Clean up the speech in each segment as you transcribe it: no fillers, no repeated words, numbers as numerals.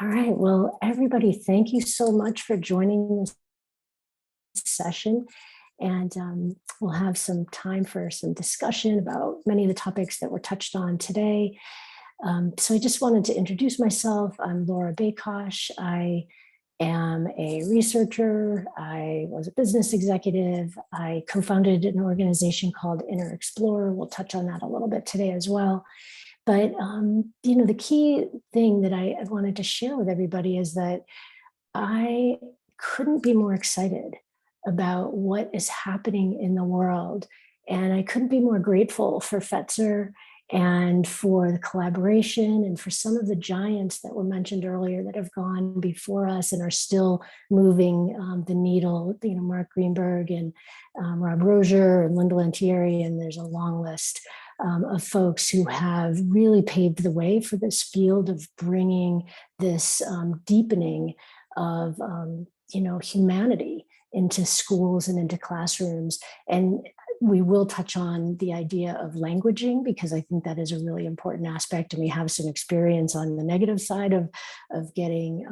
All right. Well, everybody, thank you so much for joining this session. And we'll have some time for some discussion about many of the topics that were touched on today. So I just wanted to introduce myself. I'm Laura Baykosh. I am a researcher. I was a business executive. I co-founded an organization called Inner Explorer. We'll touch on that a little bit today as well. But the key thing that I wanted to share with everybody is that I couldn't be more excited about what is happening in the world. And I couldn't be more grateful for Fetzer and for the collaboration and for some of the giants that were mentioned earlier that have gone before us and are still moving the needle, Mark Greenberg and Rob Rozier and Linda Lantieri, and there's a long list of folks who have really paved the way for this field of bringing this deepening of humanity into schools and into classrooms. And we will touch on the idea of languaging, because I think that is a really important aspect, and we have some experience on the negative side of getting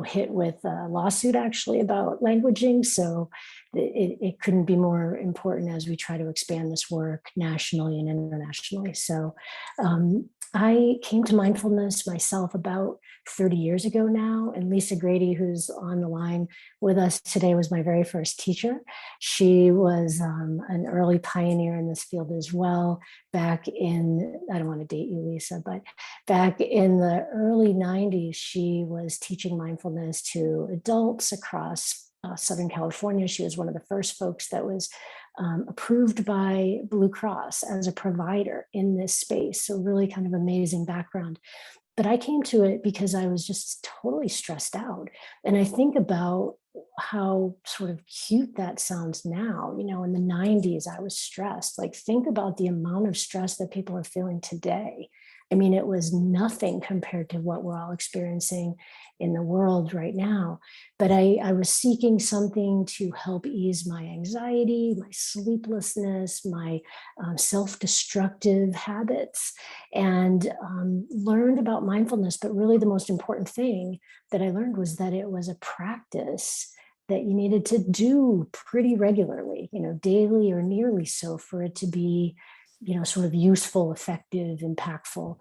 hit with a lawsuit actually about languaging. So it couldn't be more important as we try to expand this work nationally and internationally. So I came to mindfulness myself about 30 years ago now, and Lisa Grady, who's on the line with us today, was my very first teacher. She was an early pioneer in this field as well. Back in, I don't want to date you, Lisa, but back in the early 90s, she was teaching mindfulness to adults across Southern California. She was one of the first folks that was approved by Blue Cross as a provider in this space. So really kind of amazing background. But I came to it because I was just totally stressed out. And I think about how sort of cute that sounds now. In the 90s, I was stressed. Like, think about the amount of stress that people are feeling today. I mean, it was nothing compared to what we're all experiencing in the world right now. But I was seeking something to help ease my anxiety, my sleeplessness, my self-destructive habits, and learned about mindfulness. But really, the most important thing that I learned was that it was a practice that you needed to do pretty regularly, daily or nearly so, for it to be sort of useful, effective, impactful.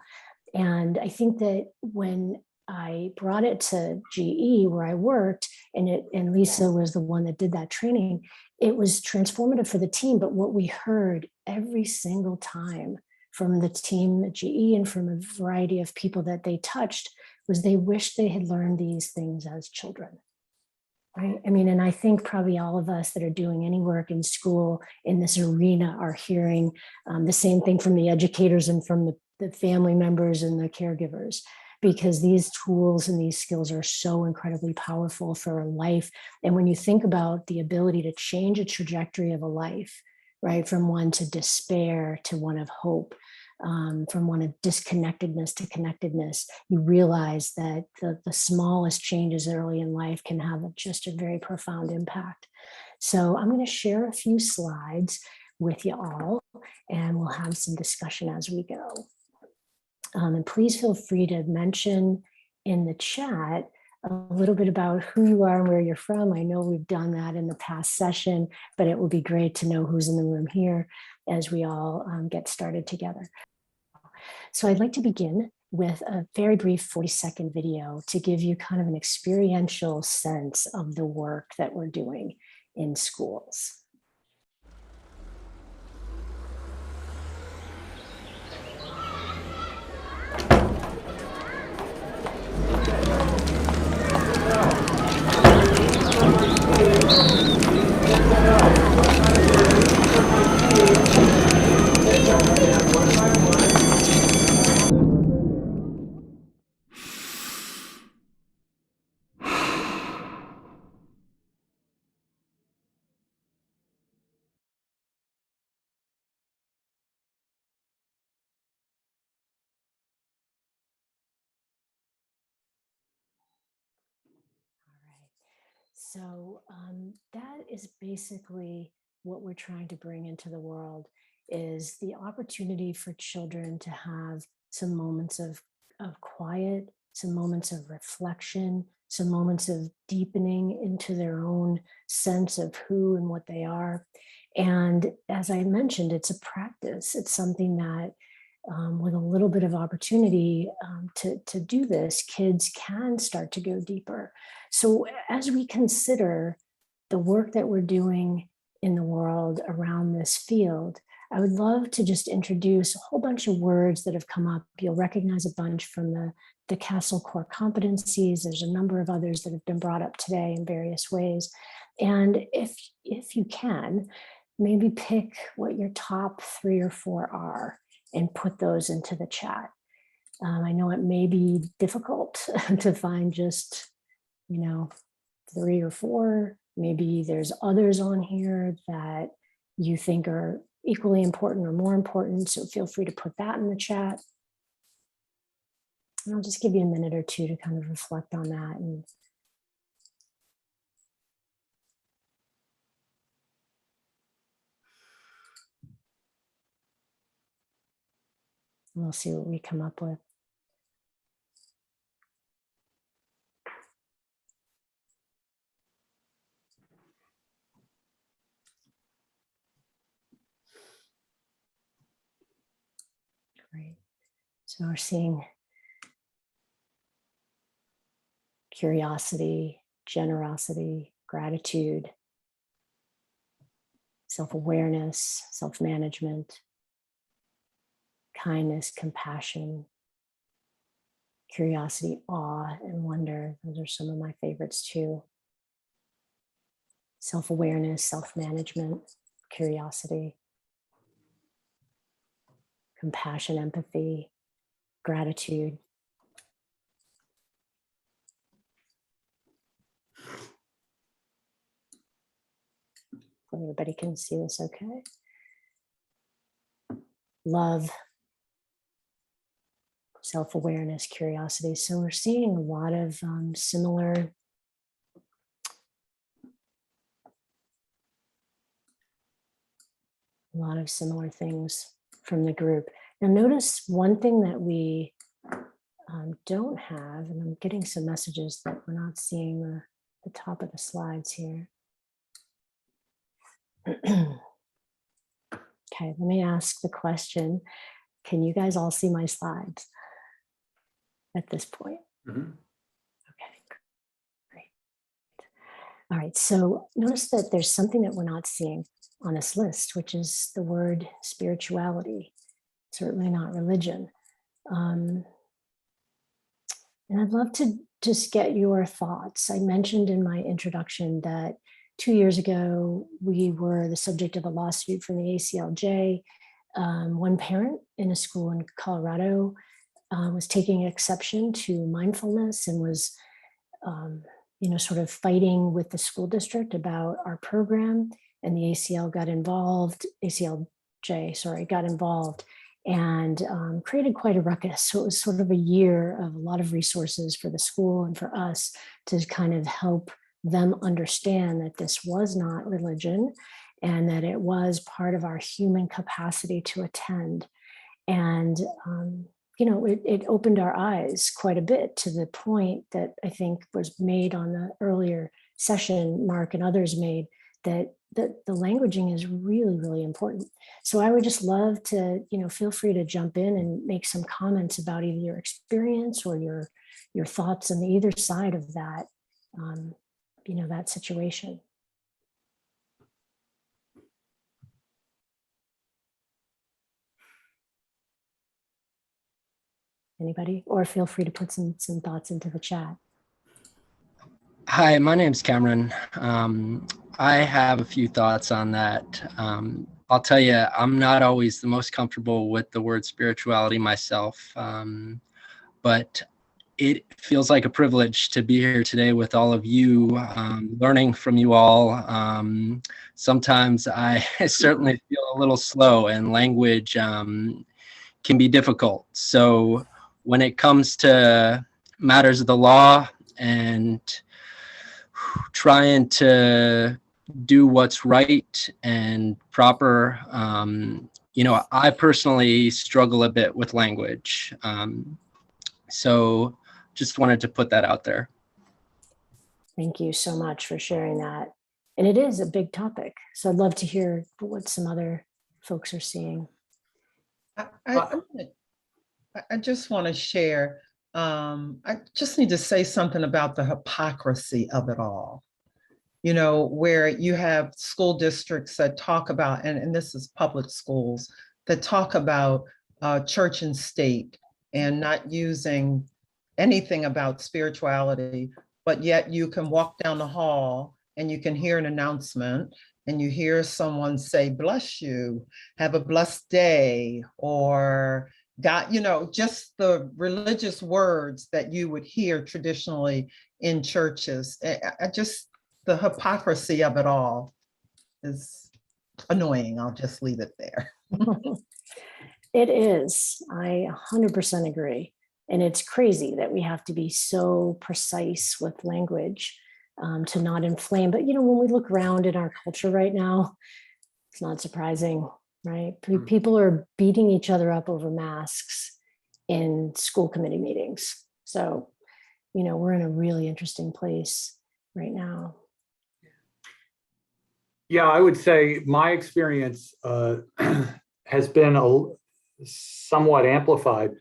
And I think that when I brought it to GE where I worked, and Lisa was the one that did that training, it was transformative for the team. But what we heard every single time from the team at GE and from a variety of people that they touched was they wished they had learned these things as children. Right. I mean, and I think probably all of us that are doing any work in school in this arena are hearing the same thing from the educators and from the family members and the caregivers, because these tools and these skills are so incredibly powerful for life. And when you think about the ability to change a trajectory of a life, right, from one to despair to one of hope, from one of disconnectedness to connectedness, you realize that the smallest changes early in life can have just a very profound impact. So I'm going to share a few slides with you all, and we'll have some discussion as we go. And please feel free to mention in the chat a little bit about who you are and where you're from. I know we've done that in the past session, but it would be great to know who's in the room here as we all get started together. So I'd like to begin with a very brief 40-second video to give you kind of an experiential sense of the work that we're doing in schools. So that is basically what we're trying to bring into the world, is the opportunity for children to have some moments of quiet some moments of reflection, some moments of deepening into their own sense of who and what they are. And as I mentioned, it's a practice. It's something that, with a little bit of opportunity to do this, kids can start to go deeper. So as we consider the work that we're doing in the world around this field, I would love to just introduce a whole bunch of words that have come up. You'll recognize a bunch from the Castle core competencies. There's a number of others that have been brought up today in various ways. And if you can, maybe pick what your top 3 or 4 are and put those into the chat. I know it may be difficult to find just, 3 or 4. Maybe there's others on here that you think are equally important or more important. So feel free to put that in the chat. And I'll just give you a minute or two to kind of reflect on that. And we'll see what we come up with. Great. So we're seeing curiosity, generosity, gratitude, self-awareness, self-management, kindness, compassion, curiosity, awe, and wonder. Those are some of my favorites too. Self-awareness, self-management, curiosity, compassion, empathy, gratitude. Everybody can see this okay. Love, self-awareness, curiosity. So we're seeing a lot of similar things from the group. Now notice one thing that we don't have, and I'm getting some messages that we're not seeing the top of the slides here. Okay, let me ask the question. Can you guys all see my slides at this point? Mm-hmm. Okay, great. All right, so notice that there's something that we're not seeing on this list, which is the word spirituality, certainly not religion. And I'd love to just get your thoughts. I mentioned in my introduction that 2 years ago, we were the subject of a lawsuit from the ACLJ. One parent in a school in Colorado was taking exception to mindfulness and was, sort of fighting with the school district about our program. And the ACLJ got involved and created quite a ruckus. So it was sort of a year of a lot of resources for the school and for us to kind of help them understand that this was not religion and that it was part of our human capacity to attend. And, it opened our eyes quite a bit to the point that I think was made on the earlier session, Mark and others made, that the languaging is really, really important. So I would just love to, feel free to jump in and make some comments about either your experience or your thoughts on either side of that, that situation. Anybody? Or feel free to put some thoughts into the chat. Hi, my name's Cameron. I have a few thoughts on that. I'll tell you, I'm not always the most comfortable with the word spirituality myself, but it feels like a privilege to be here today with all of you, learning from you all. Sometimes I certainly feel a little slow and language can be difficult. So when it comes to matters of the law and trying to do what's right and proper, I personally struggle a bit with language. So just wanted to put that out there. Thank you so much for sharing that. And it is a big topic. So I'd love to hear what some other folks are seeing. I just want to share. I just need to say something about the hypocrisy of it all. You know, where you have school districts that talk about, and this is public schools, that talk about church and state and not using anything about spirituality, but yet you can walk down the hall and you can hear an announcement and you hear someone say, bless you, have a blessed day, or God, you know, just the religious words that you would hear traditionally in churches. I just, the hypocrisy of it all is annoying. I'll just leave it there. It is. I 100% agree. And it's crazy that we have to be so precise with language to not inflame. But, you know, when we look around in our culture right now, it's not surprising, right? People are beating each other up over masks in school committee meetings. So, you know, we're in a really interesting place right now. Yeah, I would say my experience has been somewhat amplified.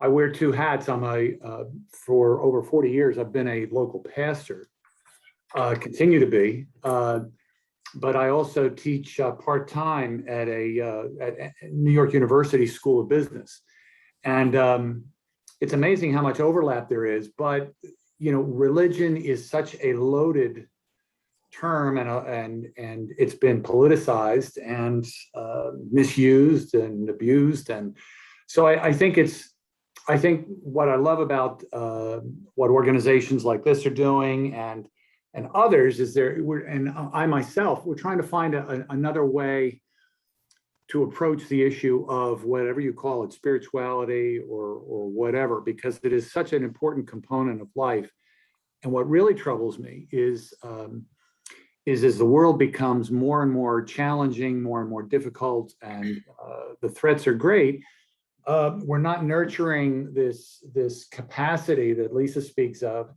I wear two hats. For over 40 years, I've been a local pastor, continue to be, but I also teach part-time at New York University School of Business. And it's amazing how much overlap there is, but, you know, religion is such a loaded term, and it's been politicized and misused and abused. And so I think what I love about what organizations like this are doing and others is I myself, we're trying to find another way to approach the issue of whatever you call it, spirituality or whatever, because it is such an important component of life. And what really troubles me is as the world becomes more and more challenging, more and more difficult, and the threats are great, we're not nurturing this capacity that Lisa speaks of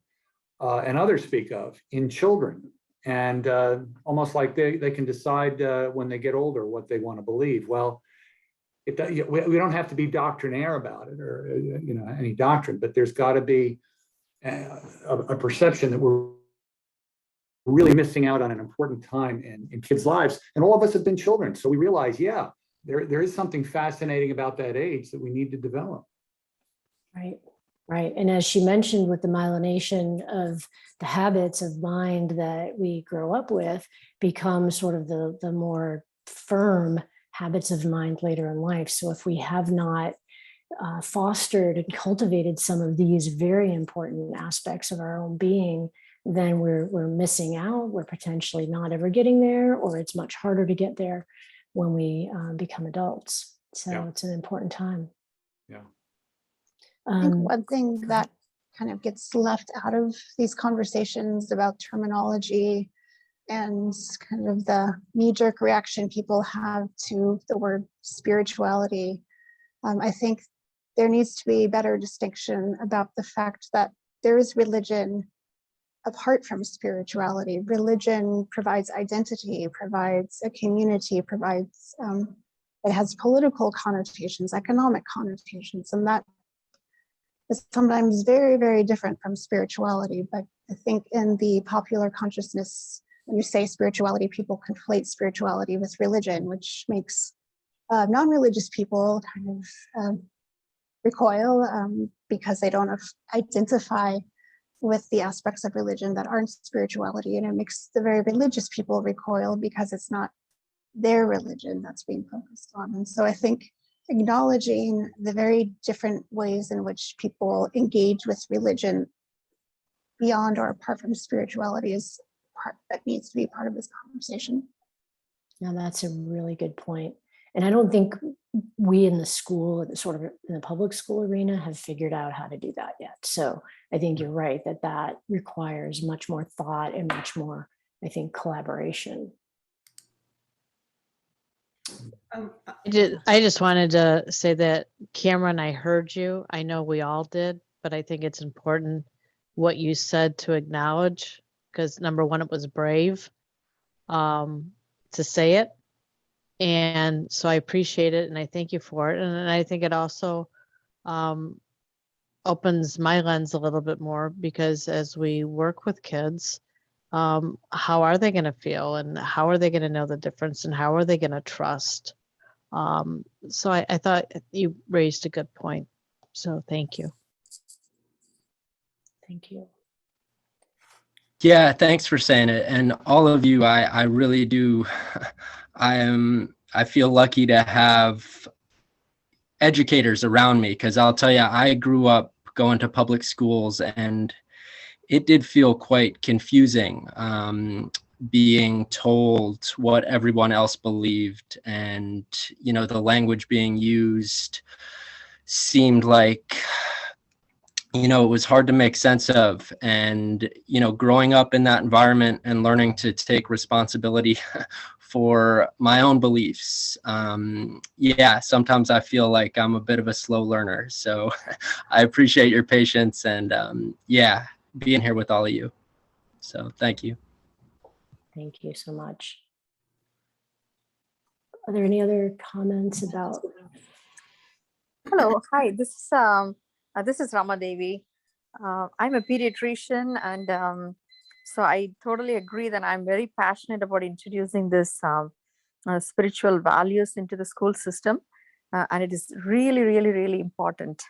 and others speak of in children. And almost like they can decide when they get older what they want to believe. Well, we don't have to be doctrinaire about it or you know, any doctrine, but there's got to be a perception that we're really missing out on an important time in kids' lives. And all of us have been children. So we realize, yeah, there is something fascinating about that age that we need to develop. Right, right. And as she mentioned, with the myelination of the habits of mind that we grow up with become sort of the more firm habits of mind later in life. So if we have not fostered and cultivated some of these very important aspects of our own being, then we're missing out. We're potentially not ever getting there, or it's much harder to get there when we become adults. So yeah, it's an important time. Yeah. I think one thing that kind of gets left out of these conversations about terminology and kind of the knee-jerk reaction people have to the word spirituality, I think there needs to be better distinction about the fact that there is religion apart from spirituality. Religion provides identity, provides a community, provides, it has political connotations, economic connotations, and that is sometimes very, very different from spirituality. But I think in the popular consciousness, when you say spirituality, people conflate spirituality with religion, which makes non-religious people kind of recoil because they don't identify with the aspects of religion that aren't spirituality, and it makes the very religious people recoil because it's not their religion that's being focused on. And so I think acknowledging the very different ways in which people engage with religion beyond or apart from spirituality is part that needs to be part of this conversation. Now that's a really good point. And I don't think we in the school, sort of in the public school arena, have figured out how to do that yet. So I think you're right that requires much more thought and much more, I think, collaboration. I just wanted to say that, Cameron, I heard you. I know we all did. but I think it's important what you said to acknowledge, because number one, it was brave to say it. And so I appreciate it and I thank you for it. And I think it also opens my lens a little bit more, because as we work with kids, how are they going to feel and how are they going to know the difference and how are they going to trust? So I thought you raised a good point. So thank you. Thank you. Yeah, thanks for saying it. And all of you, I really do. I feel lucky to have educators around me, because I'll tell you, I grew up going to public schools and it did feel quite confusing, being told what everyone else believed, and the language being used seemed like it was hard to make sense of. And growing up in that environment and learning to take responsibility for my own beliefs, sometimes I feel like I'm a bit of a slow learner. So I appreciate your patience and being here with all of you. So thank you. Thank you so much. Are there any other comments about? Hello, hi. This is Rama Devi. I'm a pediatrician, and so I totally agree that I'm very passionate about introducing this spiritual values into the school system, and it is really, really, really important.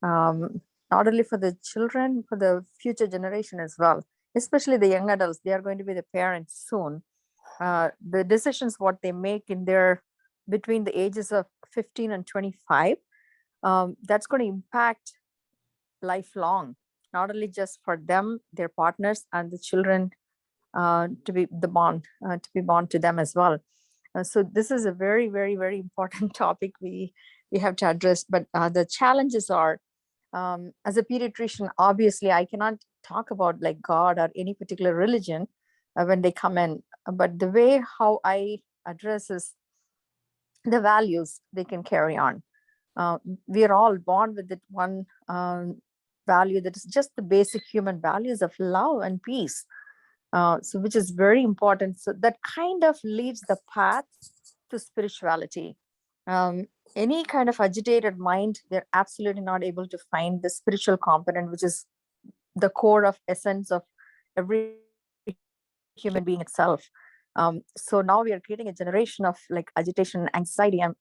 Not only for the children, for the future generation as well, especially the young adults. They are going to be the parents soon. The decisions what they make in their between the ages of 15 and 25, that's going to impact lifelong, not only just for them, their partners, and the children to be born to them as well. So this is a very, very, very important topic we have to address. But the challenges are, as a pediatrician, obviously I cannot talk about like God or any particular religion when they come in, but the way how I address is the values they can carry on. We are all born with that one value that is just the basic human values of love and peace. So which is very important. So that kind of leads the path to spirituality. Any kind of agitated mind, they're absolutely not able to find the spiritual component, which is the core of essence of every human being itself. So now we are creating a generation of like agitation, anxiety, and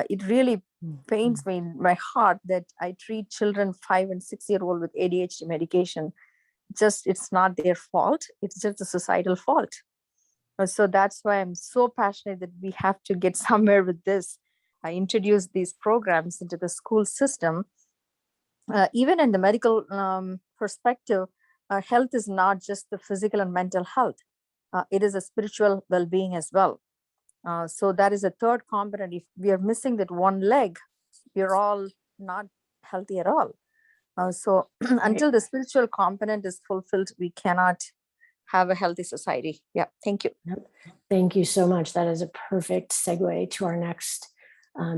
it really pains me in my heart that I treat children 5 and 6 year old with ADHD medication. Just it's not their fault. It's just a societal fault. So that's why I'm so passionate that we have to get somewhere with this. I introduce these programs into the school system. Even in the medical perspective, health is not just the physical and mental health. It is a spiritual well-being as well. So that is a third component. If we are missing that one leg, we're all not healthy at all. So until the spiritual component is fulfilled, we cannot have a healthy society. Yeah, thank you. Thank you so much. That is a perfect segue to our next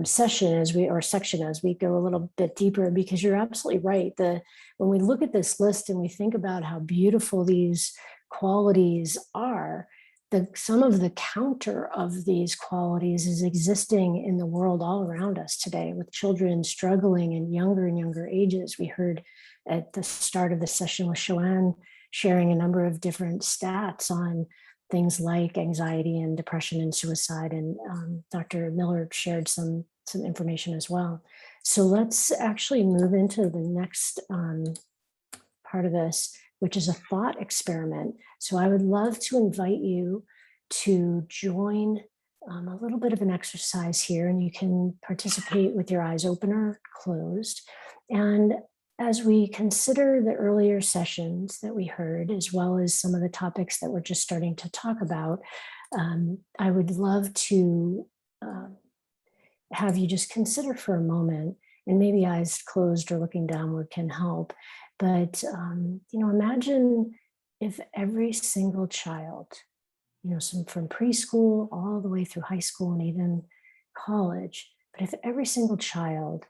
section as we go a little bit deeper, because you're absolutely right. When we look at this list and we think about how beautiful these qualities are, some of the counter of these qualities is existing in the world all around us today, with children struggling in younger and younger ages. We heard at the start of the session with Shoanne sharing a number of different stats on things like anxiety and depression and suicide, and Dr. Miller shared some information as well. So let's actually move into the next part of this, which is a thought experiment. So I would love to invite you to join a little bit of an exercise here, and you can participate with your eyes open or closed. And as we consider the earlier sessions that we heard, as well as some of the topics that we're just starting to talk about, I would love to have you just consider for a moment, and maybe eyes closed or looking downward can help. But, imagine if every single child, from preschool all the way through high school and even college, but if every single child,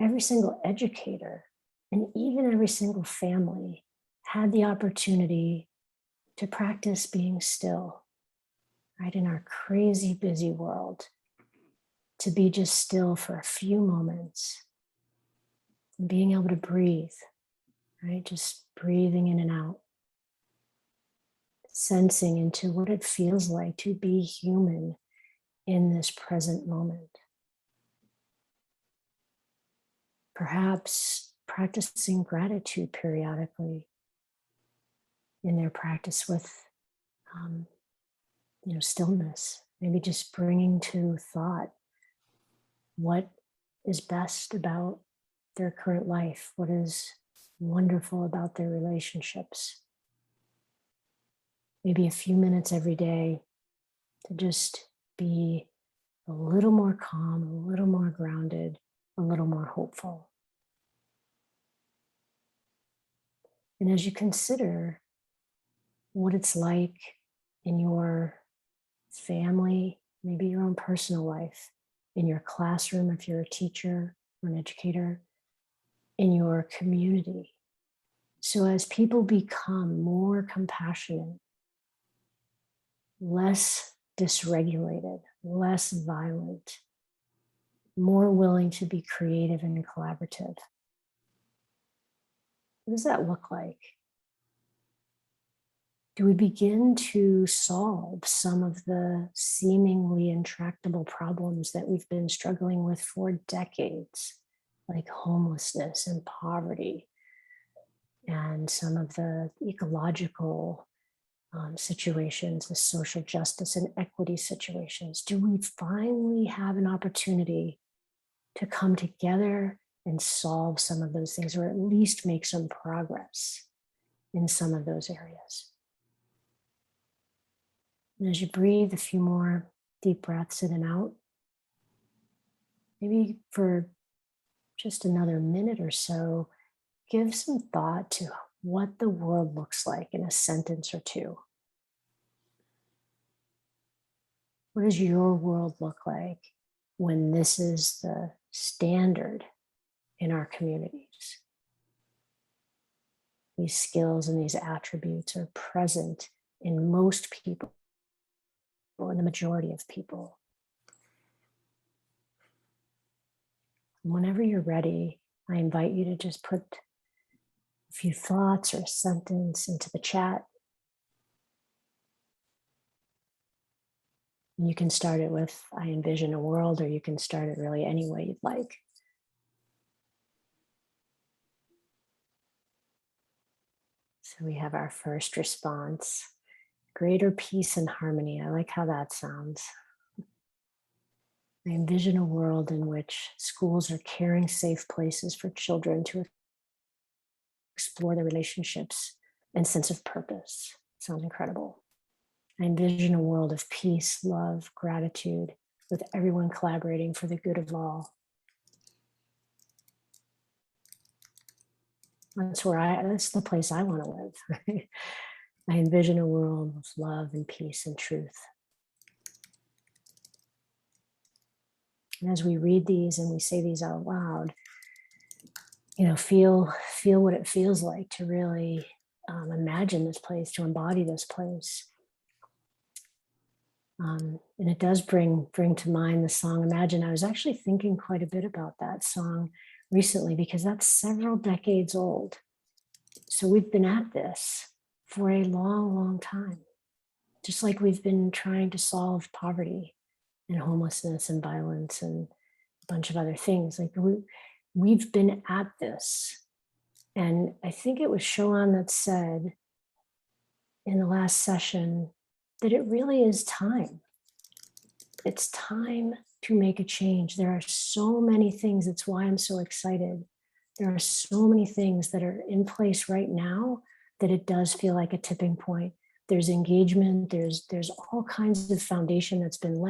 every single educator And even every single family had the opportunity to practice being still, right? In our crazy busy world, to be just still for a few moments and being able to breathe, right? Just breathing in and out, sensing into what it feels like to be human in this present moment. Perhaps practicing gratitude periodically in their practice with, stillness. Maybe just bringing to thought what is best about their current life, what is wonderful about their relationships. Maybe a few minutes every day to just be a little more calm, a little more grounded, a little more hopeful. And as you consider what it's like in your family, maybe your own personal life, in your classroom if you're a teacher or an educator, in your community. So as people become more compassionate, less dysregulated, less violent, more willing to be creative and collaborative, what does that look like? Do we begin to solve some of the seemingly intractable problems that we've been struggling with for decades, like homelessness and poverty, and some of the ecological situations, the social justice and equity situations? Do we finally have an opportunity to come together and solve some of those things, or at least make some progress in some of those areas? And as you breathe a few more deep breaths in and out, maybe for just another minute or so, give some thought to what the world looks like in a sentence or two. What does your world look like when this is the standard in our communities? These skills and these attributes are present in most people, in the majority of people. Whenever you're ready, I invite you to just put a few thoughts or a sentence into the chat. And you can start it with, I envision a world, or you can start it really any way you'd like. So we have our first response, greater peace and harmony. I like how that sounds. I envision a world in which schools are caring, safe places for children to explore their relationships and sense of purpose. Sounds incredible. I envision a world of peace, love, gratitude, with everyone collaborating for the good of all. That's the place I want to live. Right? I envision a world of love and peace and truth. And as we read these and we say these out loud, feel what it feels like to really imagine this place, to embody this place. And it does bring to mind the song Imagine. I was actually thinking quite a bit about that song recently because that's several decades old. So we've been at this for a long, long time, just like we've been trying to solve poverty and homelessness and violence and a bunch of other things. Like we've been at this. And I think it was Shoan that said in the last session that it really is time. It's time to make a change. There are so many things. That's why I'm so excited. There are so many things that are in place right now that it does feel like a tipping point. There's engagement. There's all kinds of foundation that's been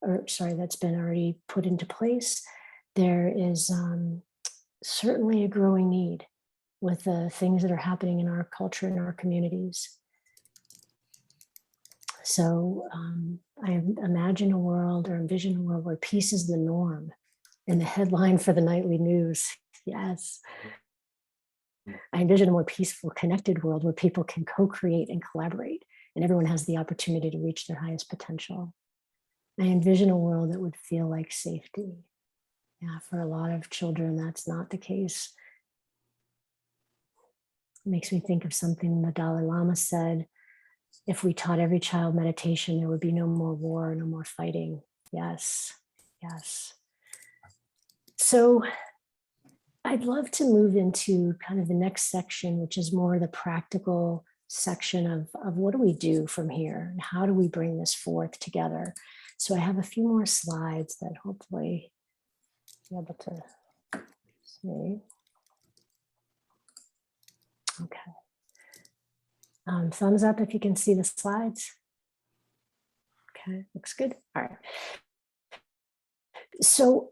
that's been already put into place. There is certainly a growing need with the things that are happening in our culture and our communities. So I imagine a world, or envision a world, where peace is the norm and the headline for the nightly news. Yes. I envision a more peaceful, connected world where people can co-create and collaborate, and everyone has the opportunity to reach their highest potential. I envision a world that would feel like safety. Yeah, for a lot of children, that's not the case. It makes me think of something the Dalai Lama said: if we taught every child meditation, there would be no more war, no more fighting. Yes, yes. So I'd love to move into kind of the next section, which is more the practical section of what do we do from here and how do we bring this forth together. So I have a few more slides that hopefully you'll be able to see. Okay. Thumbs up if you can see the slides. Okay, looks good. All right. So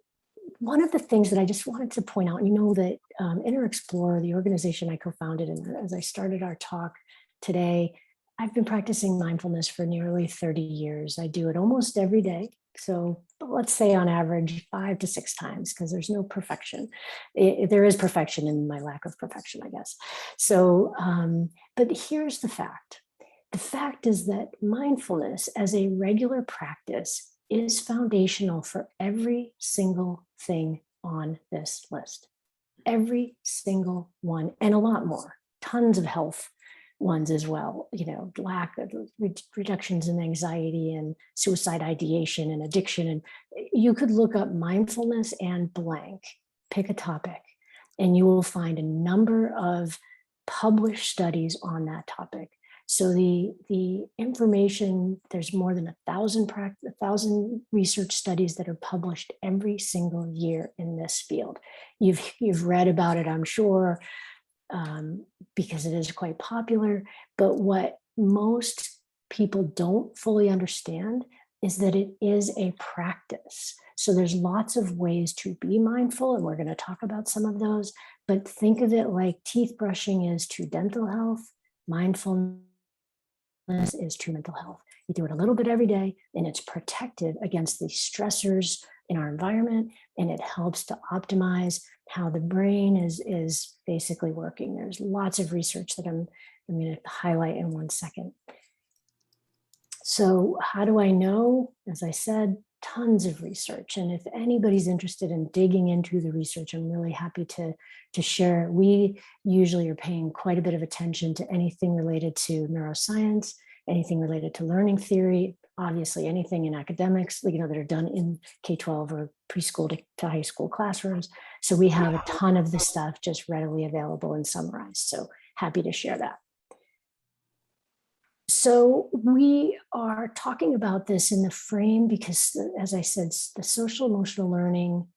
one of the things that I just wanted to point out, you know, that Inner Explorer, the organization I co-founded, and as I started our talk today, I've been practicing mindfulness for nearly 30 years. I do it almost every day. So let's say on average 5 to 6 times, because there's no perfection. There is perfection in my lack of perfection, I guess. So, but here's the fact. The fact is that mindfulness as a regular practice is foundational for every single thing on this list. Every single one, and a lot more, tons of health ones as well, you know, lack of reductions in anxiety and suicide ideation and addiction. And you could look up mindfulness and blank, pick a topic, and you will find a number of published studies on that topic. So the information, there's more than 1,000 research studies that are published every single year in this field. You've read about it, I'm sure, because it is quite popular. But what most people don't fully understand is that it is a practice. So there's lots of ways to be mindful, and we're going to talk about some of those. But think of it like teeth brushing is to dental health, mindfulness is to mental health. You do it a little bit every day, and it's protective against the stressors in our environment, and it helps to optimize how the brain is basically working. There's lots of research that I'm going to highlight in one second. So how do I know? As I said, tons of research. And if anybody's interested in digging into the research, I'm really happy to share. We usually are paying quite a bit of attention to anything related to neuroscience, anything related to learning theory, obviously anything in academics, you know, that are done in K-12 or preschool to high school classrooms. So we have a ton of this stuff just readily available and summarized. So happy to share that. So we are talking about this in the frame because, as I said, the social emotional learning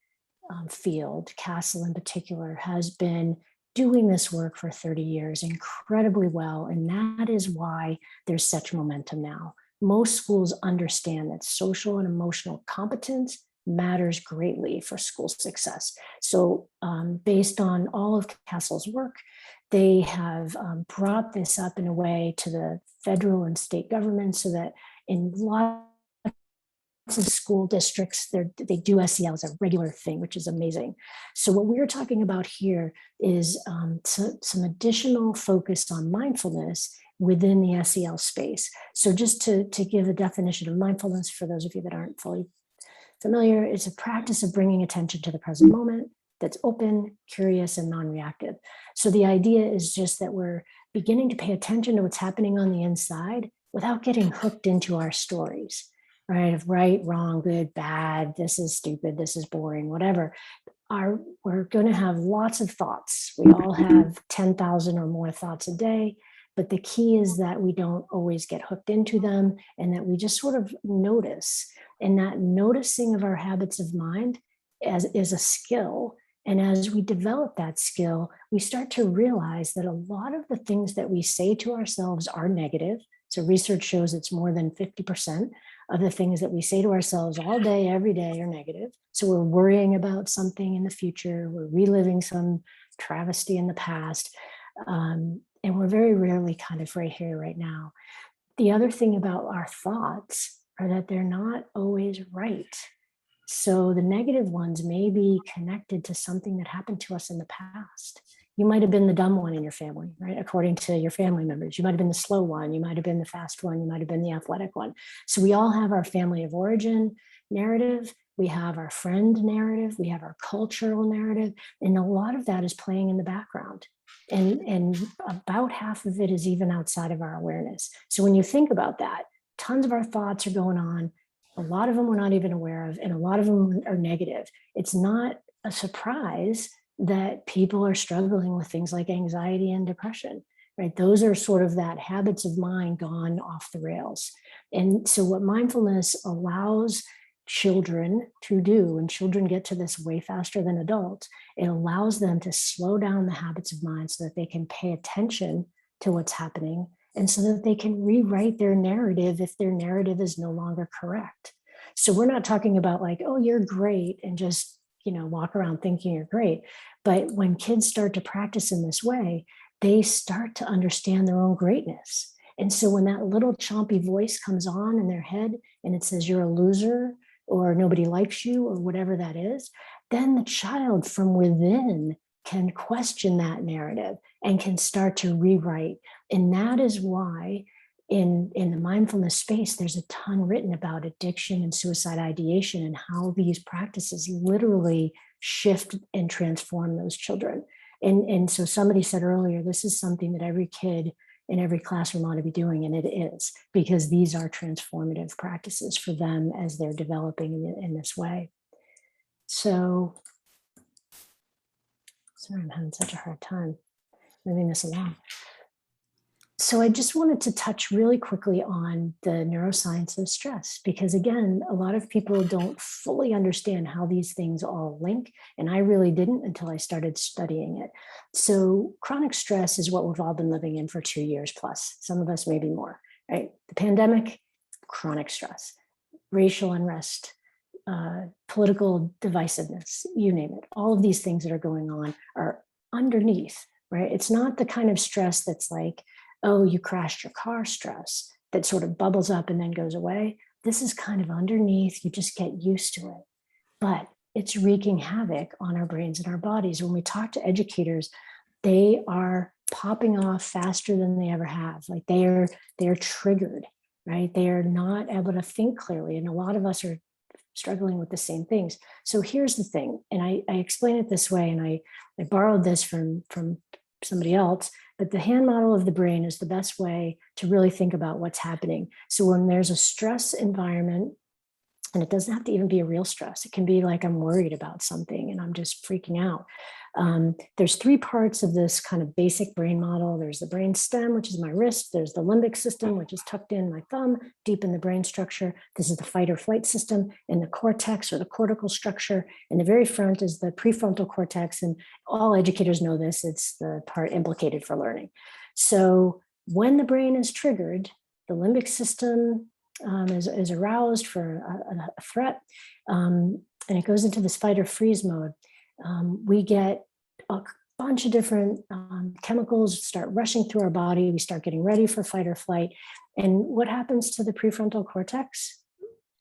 field, CASEL in particular, has been doing this work for 30 years incredibly well. And that is why there's such momentum now. Most schools understand that social and emotional competence matters greatly for school success. So based on all of CASEL's work, they have brought this up in a way to the federal and state government so that in lots of school districts, they do SEL as a regular thing, which is amazing. So what we're talking about here is some additional focus on mindfulness within the SEL space. So just to give a definition of mindfulness for those of you that aren't fully familiar, it's a practice of bringing attention to the present moment that's open, curious, and non-reactive. So the idea is just that we're beginning to pay attention to what's happening on the inside without getting hooked into our stories, right? Of right, wrong, good, bad, this is stupid, this is boring, whatever. We're going to have lots of thoughts. We all have 10,000 or more thoughts a day, but the key is that we don't always get hooked into them and that we just sort of notice. And that noticing of our habits of mind is a skill. And as we develop that skill, we start to realize that a lot of the things that we say to ourselves are negative. So research shows it's more than 50% of the things that we say to ourselves all day, every day are negative. So we're worrying about something in the future. We're reliving some travesty in the past. And we're very rarely kind of right here, right now. The other thing about our thoughts are that they're not always right. So the negative ones may be connected to something that happened to us in the past. You might have been the dumb one in your family, right? According to your family members, you might have been the slow one, you might have been the fast one, you might have been the athletic one. So we all have our family of origin narrative, we have our friend narrative, we have our cultural narrative, and a lot of that is playing in the background. And about half of it is even outside of our awareness. So when you think about that, tons of our thoughts are going on. A lot of them we're not even aware of, and a lot of them are negative. It's not a surprise that people are struggling with things like anxiety and depression, right? Those are sort of that habits of mind gone off the rails. And so what mindfulness allows children to do, and children get to this way faster than adults, it allows them to slow down the habits of mind so that they can pay attention to what's happening, and so that they can rewrite their narrative if their narrative is no longer correct. So we're not talking about like, oh, you're great, and just, walk around thinking you're great. But when kids start to practice in this way, they start to understand their own greatness. And so when that little chompy voice comes on in their head and it says you're a loser or nobody likes you or whatever that is, then the child from within can question that narrative and can start to rewrite. And that is why in the mindfulness space, there's a ton written about addiction and suicide ideation and how these practices literally shift and transform those children. And so somebody said earlier, this is something that every kid in every classroom ought to be doing, and it is, because these are transformative practices for them as they're developing in this way. So, sorry, I'm having such a hard time moving this along. So I just wanted to touch really quickly on the neuroscience of stress, because again, a lot of people don't fully understand how these things all link. And I really didn't until I started studying it. So chronic stress is what we've all been living in for 2 years plus, some of us maybe more, right? The pandemic, chronic stress, racial unrest, political divisiveness, you name it. All of these things that are going on are underneath, right? It's not the kind of stress that's like, oh, you crashed your car stress that sort of bubbles up and then goes away. This is kind of underneath, you just get used to it. But it's wreaking havoc on our brains and our bodies. When we talk to educators, they are popping off faster than they ever have. Like they're triggered, right? They are not able to think clearly. And a lot of us are struggling with the same things. So here's the thing, and I explain it this way, and I borrowed this from somebody else, but the hand model of the brain is the best way to really think about what's happening. So when there's a stress environment, and it doesn't have to even be a real stress, it can be like I'm worried about something and I'm just freaking out. There's 3 parts of this kind of basic brain model. There's the brain stem, which is my wrist. There's the limbic system, which is tucked in my thumb, deep in the brain structure. This is the fight or flight system, and the cortex or the cortical structure. And the very front is the prefrontal cortex. And all educators know this, it's the part implicated for learning. So when the brain is triggered, the limbic system is aroused for a threat, and it goes into this fight or freeze mode. We get a bunch of different chemicals start rushing through our body. We start getting ready for fight or flight. And what happens to the prefrontal cortex?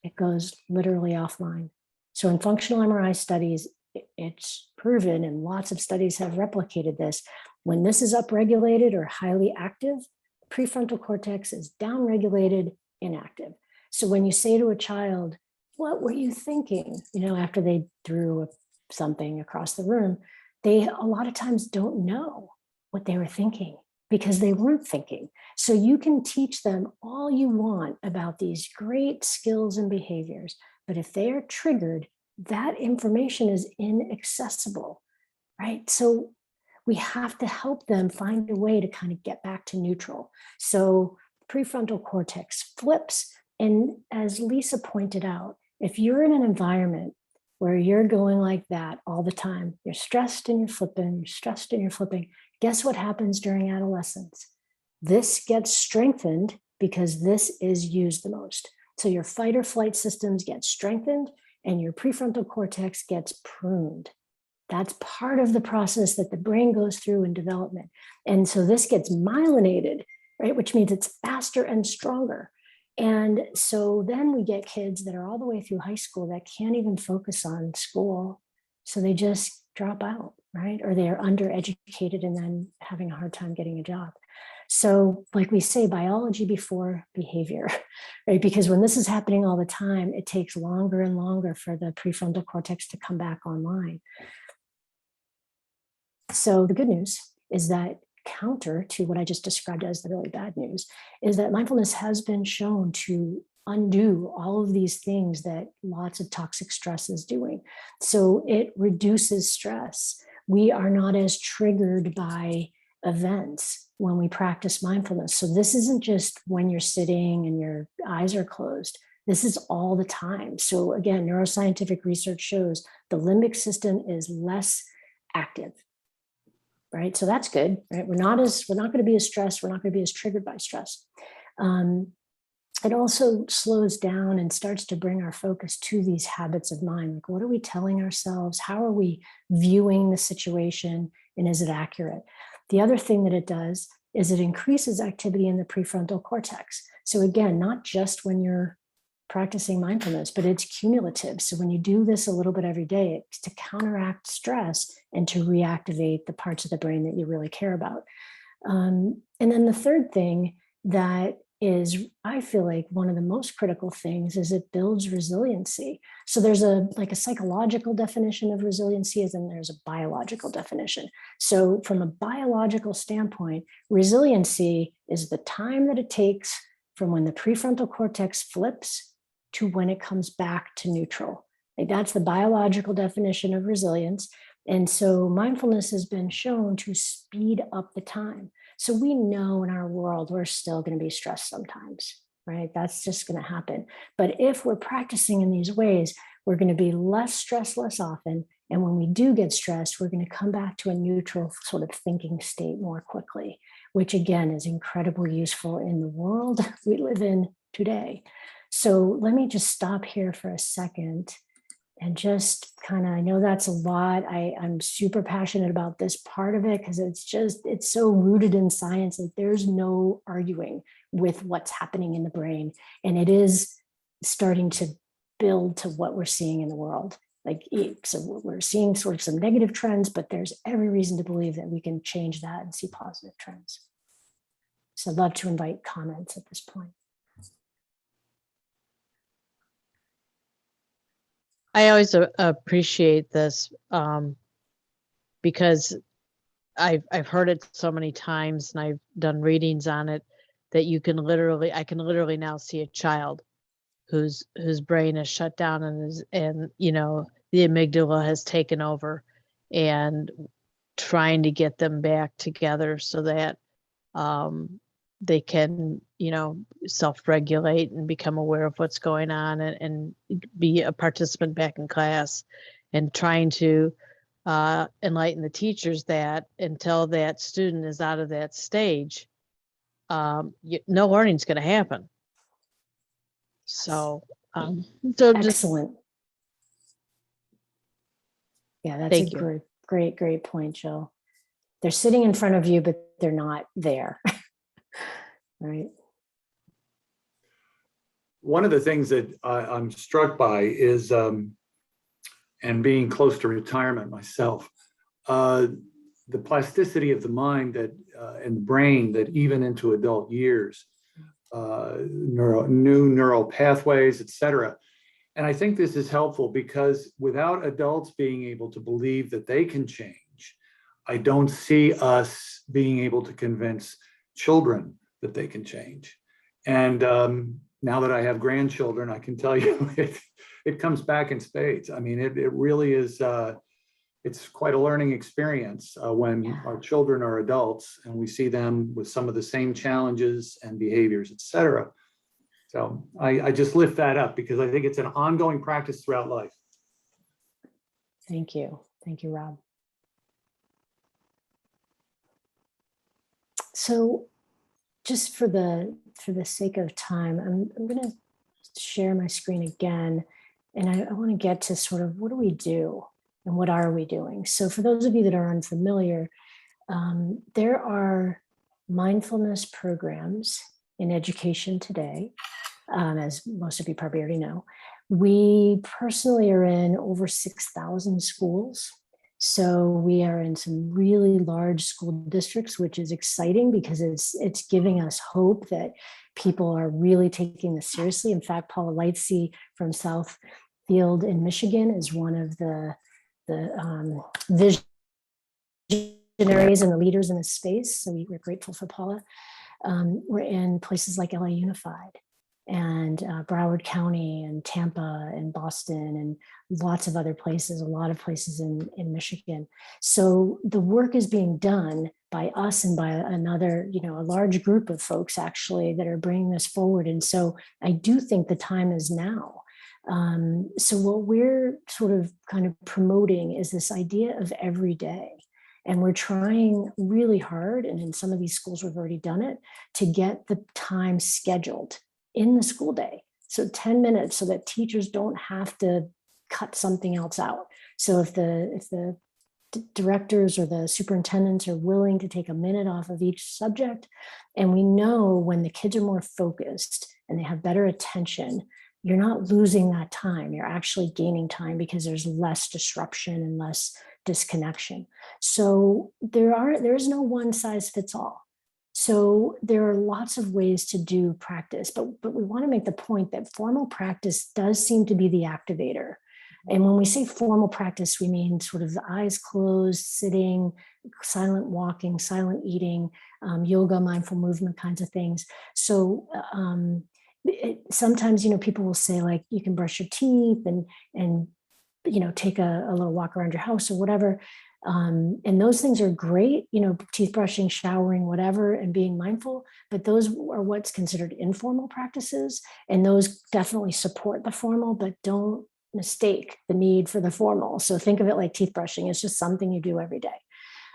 It goes literally offline. So in functional MRI studies, it's proven, and lots of studies have replicated this. When this is upregulated or highly active, the prefrontal cortex is downregulated, inactive. So when you say to a child, what were you thinking? After they threw something across the room, they a lot of times don't know what they were thinking because they weren't thinking. So you can teach them all you want about these great skills and behaviors, but if they are triggered, that information is inaccessible, right? So we have to help them find a way to kind of get back to neutral. So prefrontal cortex flips. And as Lisa pointed out, if you're in an environment where you're going like that all the time, you're stressed and you're flipping, you're stressed and you're flipping, guess what happens during adolescence? This gets strengthened because this is used the most. So your fight or flight systems get strengthened and your prefrontal cortex gets pruned. That's part of the process that the brain goes through in development. And so this gets myelinated, right? Which means it's faster and stronger. And so then we get kids that are all the way through high school that can't even focus on school. So they just drop out. right? Or they are undereducated and then having a hard time getting a job. So like we say, biology before behavior, right? Because when this is happening all the time, it takes longer and longer for the prefrontal cortex to come back online. So the good news is that counter to what I just described as the really bad news is that mindfulness has been shown to undo all of these things that lots of toxic stress is doing. So it reduces stress. We are not as triggered by events when we practice mindfulness. So this isn't just when you're sitting and your eyes are closed. This is all the time. So again, neuroscientific research shows the limbic system is less active, right? So that's good, right? We're not going to be as stressed. We're not going to be as triggered by stress. It also slows down and starts to bring our focus to these habits of mind. Like, what are we telling ourselves? How are we viewing the situation? And is it accurate? The other thing that it does is it increases activity in the prefrontal cortex. So again, not just when you're practicing mindfulness, but it's cumulative. So when you do this a little bit every day, it's to counteract stress and to reactivate the parts of the brain that you really care about. And then the third thing that is, I feel like one of the most critical things is it builds resiliency. So there's a psychological definition of resiliency, and then there's a biological definition. So from a biological standpoint, resiliency is the time that it takes from when the prefrontal cortex flips to when it comes back to neutral. Like, that's the biological definition of resilience. And so mindfulness has been shown to speed up the time. So we know in our world, we're still going to be stressed sometimes, right? That's just going to happen. But if we're practicing in these ways, we're going to be less stressed less often. And when we do get stressed, we're going to come back to a neutral sort of thinking state more quickly, which again is incredibly useful in the world we live in today. So let me just stop here for a second and just kind of, I know that's a lot. I'm super passionate about this part of it because it's so rooted in science that there's no arguing with what's happening in the brain. And it is starting to build to what we're seeing in the world. So we're seeing sort of some negative trends, but there's every reason to believe that we can change that and see positive trends. So I'd love to invite comments at this point. I always appreciate this because I've heard it so many times, and I've done readings on it, that I can literally now see a child whose brain is shut down and the amygdala has taken over, and trying to get them back together so that they can, self-regulate and become aware of what's going on and be a participant back in class, and trying to enlighten the teachers that until that student is out of that stage, no learning is going to happen. So, Excellent. Yeah, that's a great point, Jill. They're sitting in front of you, but they're not there. Right. One of the things that I'm struck by is, and being close to retirement myself, the plasticity of the mind and the brain that even into adult years, new neural pathways, et cetera. And I think this is helpful because without adults being able to believe that they can change, I don't see us being able to convince children that they can change. And now that I have grandchildren, I can tell you it comes back in spades. I mean, it really is, it's quite a learning experience when our children are adults and we see them with some of the same challenges and behaviors, et cetera. So I just lift that up because I think it's an ongoing practice throughout life. Thank you. Thank you, Rob. So just for the sake of time, I'm going to share my screen again. And I want to get to sort of what do we do and what are we doing? So for those of you that are unfamiliar, there are mindfulness programs in education today, as most of you probably already know. We personally are in over 6,000 schools. So we are in some really large school districts, which is exciting because it's giving us hope that people are really taking this seriously. In fact, Paula Lightsey from Southfield in Michigan is one of the visionaries and the leaders in this space. So we're grateful for Paula. We're in places like LA Unified and Broward County and Tampa and Boston and lots of other places, a lot of places in Michigan. So the work is being done by us and by another, a large group of folks actually that are bringing this forward. And so I do think the time is now. So what we're sort of kind of promoting is this idea of every day. And we're trying really hard, and in some of these schools we've already done it, to get the time scheduled in the school day. So 10 minutes so that teachers don't have to cut something else out. So if the directors or the superintendents are willing to take a minute off of each subject, and we know when the kids are more focused and they have better attention, you're not losing that time. You're actually gaining time because there's less disruption and less disconnection. So there is no one size fits all. So there are lots of ways to do practice, but we want to make the point that formal practice does seem to be the activator. And when we say formal practice, we mean sort of the eyes closed, sitting, silent walking, silent eating, yoga, mindful movement kinds of things. So sometimes, people will say like, you can brush your teeth and take a little walk around your house or whatever. And those things are great, teeth brushing, showering, whatever, and being mindful, but those are what's considered informal practices. And those definitely support the formal, but don't mistake the need for the formal. So think of it like teeth brushing. It's just something you do every day.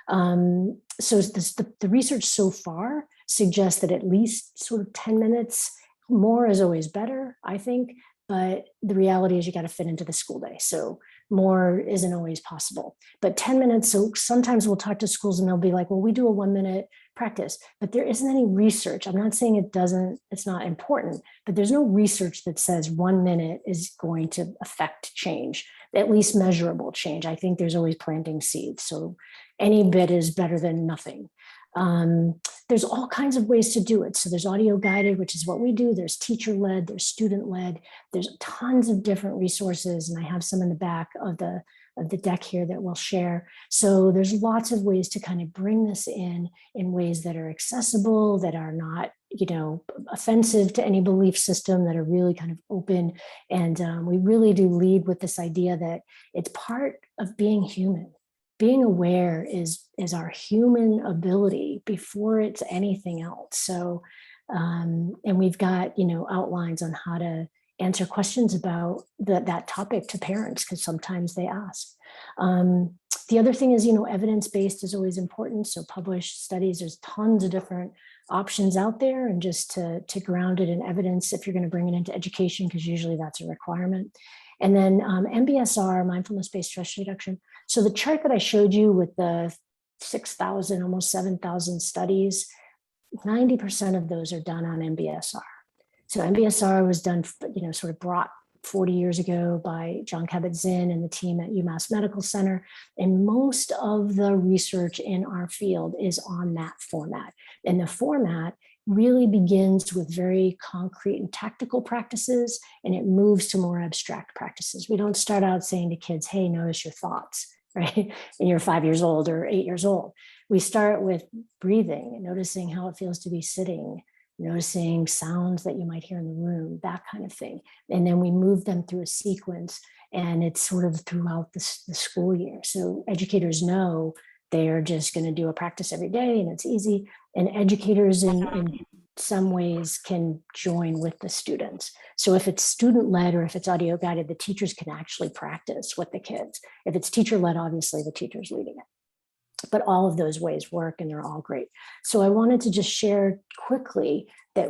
So the research so far suggests that at least sort of 10 minutes, more is always better, I think. But the reality is you got to fit into the school day. So more isn't always possible. But 10 minutes, so sometimes we'll talk to schools and they'll be like, well, we do a 1 minute practice, but there isn't any research. I'm not saying it's not important, but there's no research that says 1 minute is going to affect change, at least measurable change. I think there's always planting seeds. So any bit is better than nothing. There's all kinds of ways to do it. So there's audio guided, which is what we do. There's teacher led, there's student led, there's tons of different resources. And I have some in the back of the deck here that we'll share. So there's lots of ways to kind of bring this in ways that are accessible, that are not, offensive to any belief system, that are really kind of open. And we really do lead with this idea that it's part of being human. Being aware is our human ability before it's anything else. So, and we've got, outlines on how to answer questions about that topic to parents, because sometimes they ask. The other thing is, evidence-based is always important. So published studies, there's tons of different options out there, and just to ground it in evidence if you're going to bring it into education, because usually that's a requirement. And then MBSR, mindfulness-based stress reduction. So the chart that I showed you with the 6,000, almost 7,000 studies, 90% of those are done on MBSR. So MBSR was done, sort of brought 40 years ago by John Kabat-Zinn and the team at UMass Medical Center. And most of the research in our field is on that format. And the format really begins with very concrete and tactical practices, and it moves to more abstract practices. We don't start out saying to kids, hey, notice your thoughts, right? And you're 5 years old or 8 years old. We start with breathing and noticing how it feels to be sitting, noticing sounds that you might hear in the room, that kind of thing. And then we move them through a sequence, and it's sort of throughout the school year. So educators know they're just going to do a practice every day and it's easy. And educators in some ways can join with the students. So if it's student led or if it's audio guided, the teachers can actually practice with the kids. If it's teacher led, obviously the teacher's leading it. But all of those ways work and they're all great. So I wanted to just share quickly that,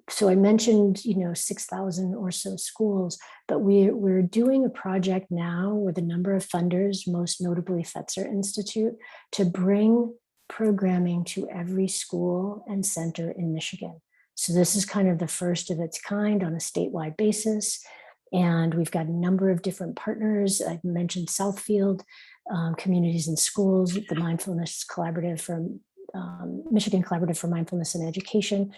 so I mentioned, 6,000 or so schools, but we're doing a project now with a number of funders, most notably Fetzer Institute, to bring programming to every school and center in Michigan. So this is kind of the first of its kind on a statewide basis. And we've got a number of different partners. I mentioned Southfield. communities and schools, the Mindfulness Collaborative from Michigan Collaborative for Mindfulness and Education,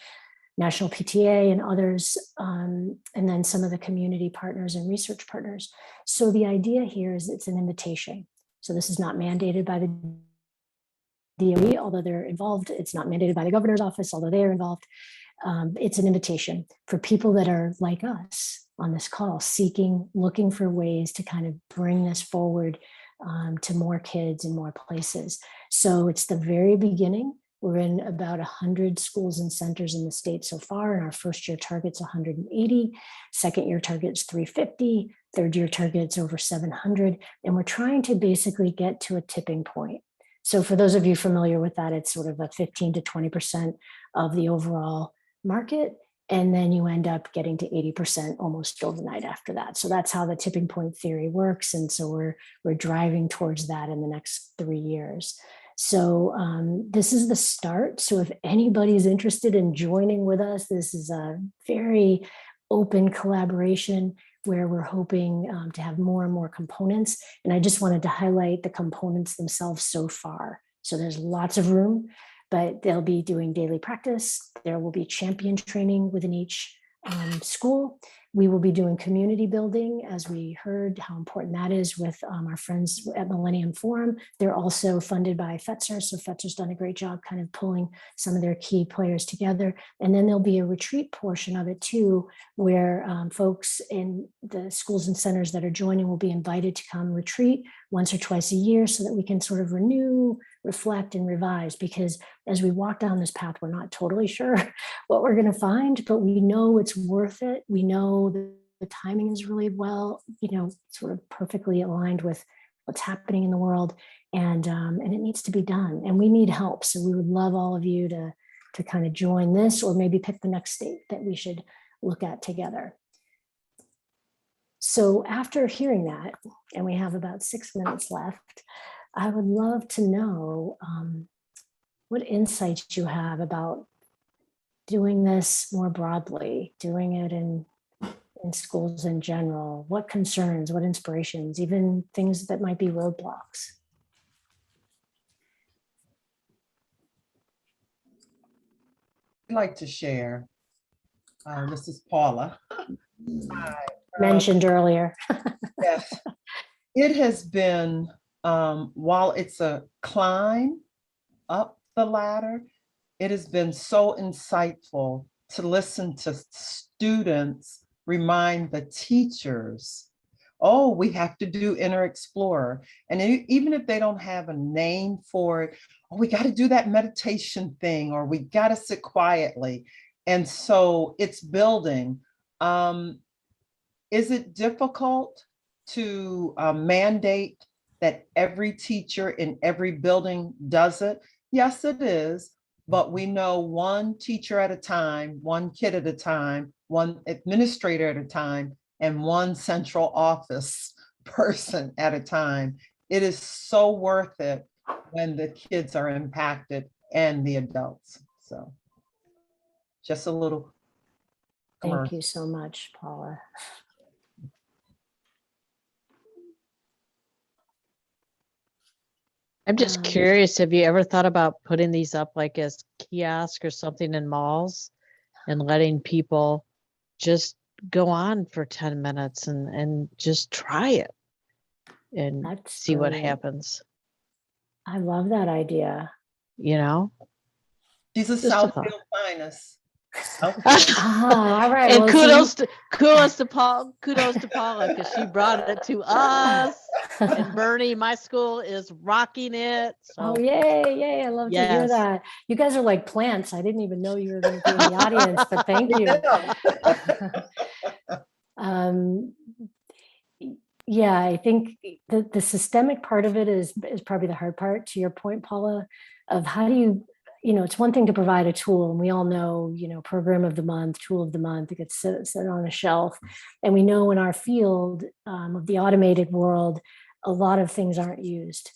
National PTA and others, and then some of the community partners and research partners. So the idea here is it's an invitation. So this is not mandated by the DOE, although they're involved. It's not mandated by the governor's office, although they're involved. It's an invitation for people that are like us on this call, looking for ways to kind of bring this forward to more kids in more places. So it's the very beginning. We're in about 100 schools and centers in the state so far, and our first year target's 180, second year target's 350, third year target's over 700, and we're trying to basically get to a tipping point. So for those of you familiar with that, it's sort of a 15 to 20% of the overall market, and then you end up getting to 80% almost overnight after that. So that's how the tipping point theory works, and so we're driving towards that in the next 3 years. So this is the start. So if anybody's interested in joining with us, this is a very open collaboration where we're hoping to have more and more components. And I just wanted to highlight the components themselves so far. So there's lots of room, but they'll be doing daily practice. There will be champion training within each school. We will be doing community building, as we heard how important that is with our friends at Millennium Forum. They're also funded by Fetzer, so Fetzer's done a great job kind of pulling some of their key players together. And then there'll be a retreat portion of it too, where folks in the schools and centers that are joining will be invited to come retreat once or twice a year so that we can sort of renew, reflect, and revise, because as we walk down this path, we're not totally sure what we're going to find, but we know it's worth it. We know that the timing is really sort of perfectly aligned with what's happening in the world, and it needs to be done, and we need help. So we would love all of you to kind of join this, or maybe pick the next state that we should look at together. So after hearing that, and we have about 6 minutes left, I would love to know what insights you have about doing this more broadly, doing it in schools in general. What concerns, what inspirations, even things that might be roadblocks? I'd like to share. This is Paula. Mentioned earlier. Yes, it has been, while it's a climb up the ladder, it has been so insightful to listen to students remind the teachers, oh, we have to do Inner Explorer. And even if they don't have a name for it, oh, we got to do that meditation thing, or we got to sit quietly. And so it's building. Is it difficult to mandate that every teacher in every building does it? Yes, it is. But we know one teacher at a time, one kid at a time, one administrator at a time, and one central office person at a time. It is so worth it when the kids are impacted and the adults. So just a little commercial. Thank you so much, Paula. I'm just curious, have you ever thought about putting these up like as kiosk or something in malls and letting people just go on for 10 minutes and just try it and see what happens? I love that idea. You know? She's a Southfield finest. All right. And kudos to Paula because she brought it to us. And Bernie, my school is rocking it. So. Oh, yay. I love to hear that. You guys are like plants. I didn't even know you were going to be in the audience, but thank you. Yeah, I think the systemic part of it is probably the hard part, to your point, Paula, of how do you, it's one thing to provide a tool, and we all know, program of the month, tool of the month, it gets set on a shelf. And we know in our field of the automated world, a lot of things aren't used,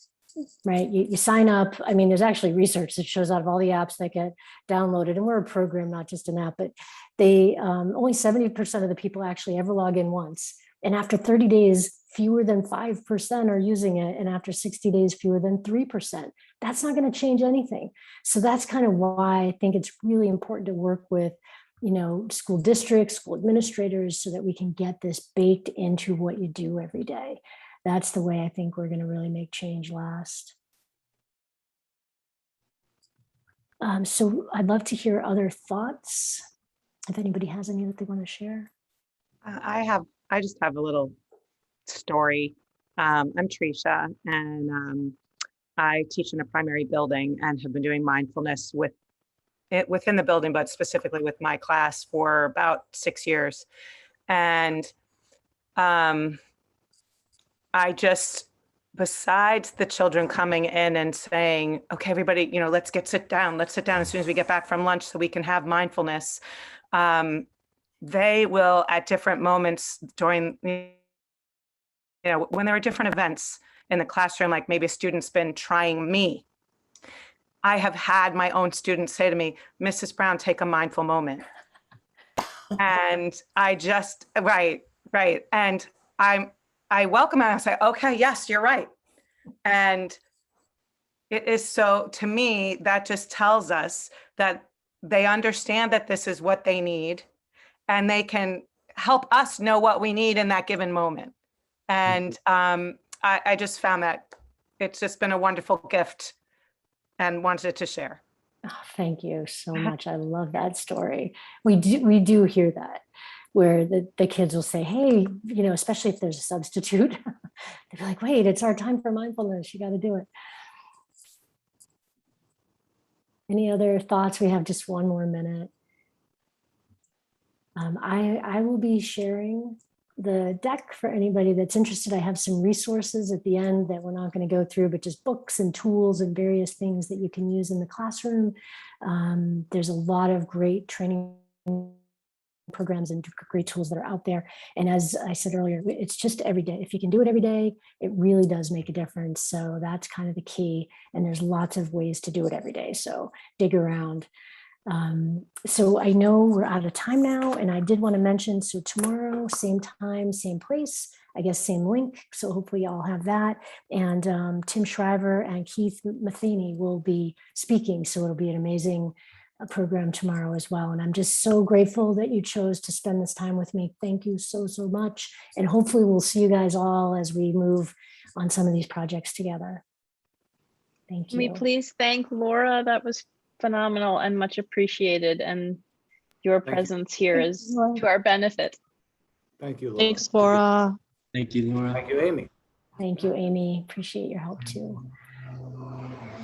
right? You sign up. I mean, there's actually research that shows out of all the apps that get downloaded, and we're a program, not just an app, but they only 70% of the people actually ever log in once. And after 30 days, fewer than 5% are using it. And after 60 days, fewer than 3%. That's not going to change anything. So that's kind of why I think it's really important to work with, school districts, school administrators, so that we can get this baked into what you do every day. That's the way I think we're going to really make change last. So I'd love to hear other thoughts. If anybody has any that they want to share. I just have a little story. I'm Tricia, and I teach in a primary building and have been doing mindfulness within the building, but specifically with my class for about 6 years. And I just, besides the children coming in and saying, okay, everybody, let's sit down as soon as we get back from lunch so we can have mindfulness. They will, at different moments during, when there are different events in the classroom, like maybe a student's been trying me, I have had my own students say to me, Mrs. Brown, take a mindful moment. And I just, right. And I welcome it. I say, okay, yes, you're right. And it is so, to me, that just tells us that they understand that this is what they need, and they can help us know what we need in that given moment. And I just found that it's just been a wonderful gift and wanted to share. Oh, thank you so much. I love that story. We do hear that, where the kids will say, hey, especially if there's a substitute, they'll be like, wait, it's our time for mindfulness. You got to do it. Any other thoughts? We have just one more minute. I will be sharing the deck for anybody that's interested. I have some resources at the end that we're not going to go through, but just books and tools and various things that you can use in the classroom. There's a lot of great training programs and great tools that are out there. And as I said earlier, it's just every day. If you can do it every day, it really does make a difference. So that's kind of the key. And there's lots of ways to do it every day. So dig around. So I know we're out of time now, and I did want to mention, so tomorrow, same time, same place, I guess same link. So hopefully y'all have that. And Tim Shriver and Keith Matheny will be speaking. So it'll be an amazing program tomorrow as well. And I'm just so grateful that you chose to spend this time with me. Thank you so, so much. And hopefully we'll see you guys all as we move on some of these projects together. Thank you. Can we please thank Laura? That was phenomenal and much appreciated. And your presence here is to our benefit. Thank you, Laura. Thanks, Laura. Thank you, Laura. Thank you, Amy. Thank you, Amy. Appreciate your help too.